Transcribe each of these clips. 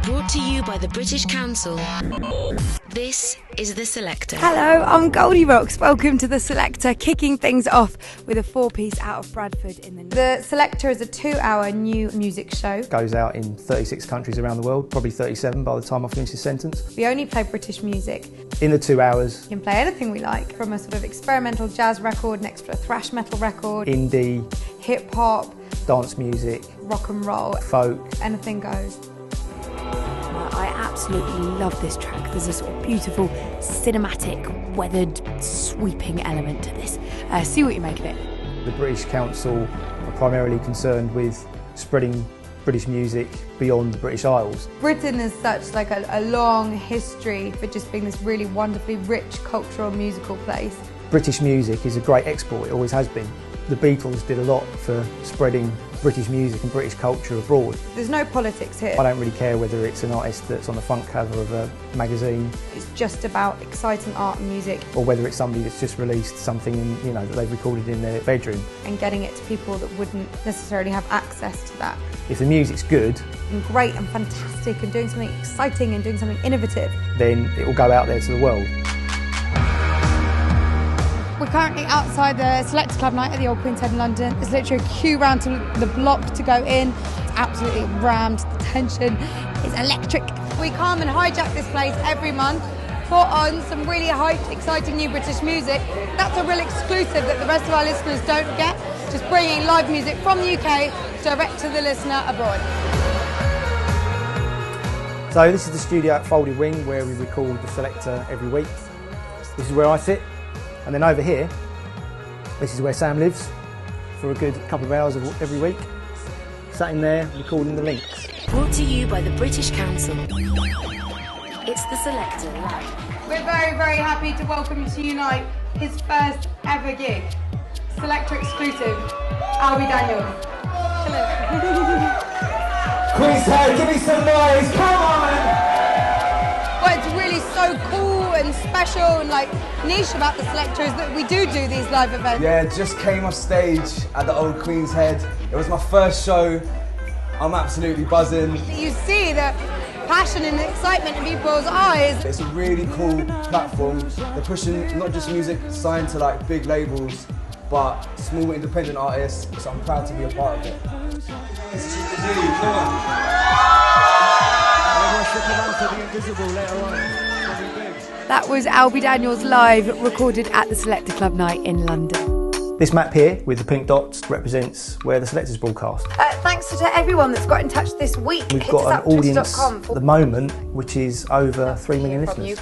Brought to you by the British Council. This is The Selector. Hello, I'm Goldierocks. Welcome to The Selector, kicking things off with a four-piece out of Bradford in the north. The Selector is a 2-hour new music show. Goes out in 36 countries around the world, probably 37 by the time I finish this sentence. We only play British music. In the 2 hours. You can play anything we like, from a sort of experimental jazz record next to a thrash metal record. Indie. Hip-hop. Dance music. Rock and roll. Folk. Anything goes. I absolutely love this track. There's a sort of beautiful, cinematic, weathered, sweeping element to this. See what you make of it. The British Council are primarily concerned with spreading British music beyond the British Isles. Britain is such like a long history for just being this really wonderfully rich cultural musical place. British music is a great export, it always has been. The Beatles did a lot for spreading British music and British culture abroad. There's no politics here. I don't really care whether it's an artist that's on the front cover of a magazine. It's just about exciting art and music. Or whether it's somebody that's just released something in, that they've recorded in their bedroom. And getting it to people that wouldn't necessarily have access to that. If the music's good and great and fantastic and doing something exciting and doing something innovative, then it will go out there to the world. We're currently outside the Selector Club night at the Old Queen's Head in London. There's literally a queue round to the block to go in. It's absolutely rammed. The tension is electric. We come and hijack this place every month, put on some really hyped, exciting new British music. That's a real exclusive that the rest of our listeners don't get. Just bringing live music from the UK direct to the listener abroad. So this is the studio at Folded Wing where we record the Selector every week. This is where I sit. And then over here, this is where Sam lives for a good couple of hours every week. Sat in there, recording the links. Brought to you by the British Council. It's The Selector Live. We're very, very happy to welcome to Unite his first ever gig. Selector exclusive, Albie Daniels. Hello. Queen's Head, give me some noise, come on! Well, it's really so cool and special and like niche about the Selector is that we do these live events. Yeah, just came off stage at the Old Queen's Head. It was my first show. I'm absolutely buzzing. You see the passion and the excitement in people's eyes. It's a really cool platform. They're pushing not just music signed to like big labels, but small independent artists, so I'm proud to be a part of it. This is the do, come on. Everyone's looking out for the invisible later on. That was Albie Daniels live, recorded at the Selector Club night in London. This map here with the pink dots represents where the Selector's broadcast. Thanks to everyone that's got in touch this week. We've got an audience at the moment which is over 3 million listeners.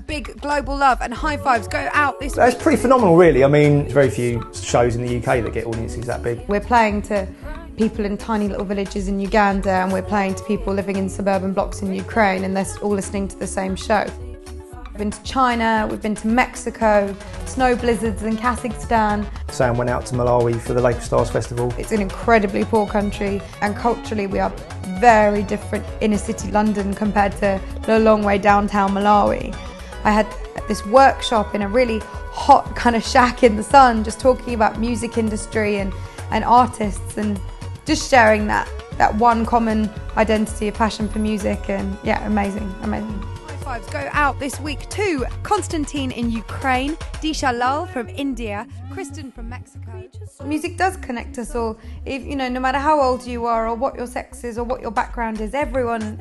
Big global love and high fives go out this week. That's pretty phenomenal really. I mean, there's very few shows in the UK that get audiences that big. We're playing to people in tiny little villages in Uganda and we're playing to people living in suburban blocks in Ukraine and they're all listening to the same show. We've been to China, we've been to Mexico, snow blizzards in Kazakhstan. Sam went out to Malawi for the Lake of Stars Festival. It's an incredibly poor country and culturally we are very different inner city London compared to the long way downtown Malawi. I had this workshop in a really hot kind of shack in the sun just talking about music industry and artists and just sharing that one common identity, a passion for music and yeah, amazing. High fives go out this week to Konstantin in Ukraine, Disha Lal from India, Kristen from Mexico. Music does connect us all. If no matter how old you are or what your sex is or what your background is, everyone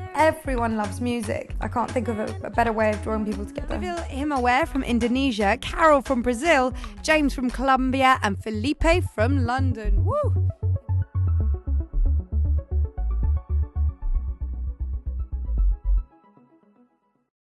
loves music. I can't think of a better way of drawing people together. Reveal him aware from Indonesia, Carol from Brazil, James from Colombia and Felipe from London. Woo!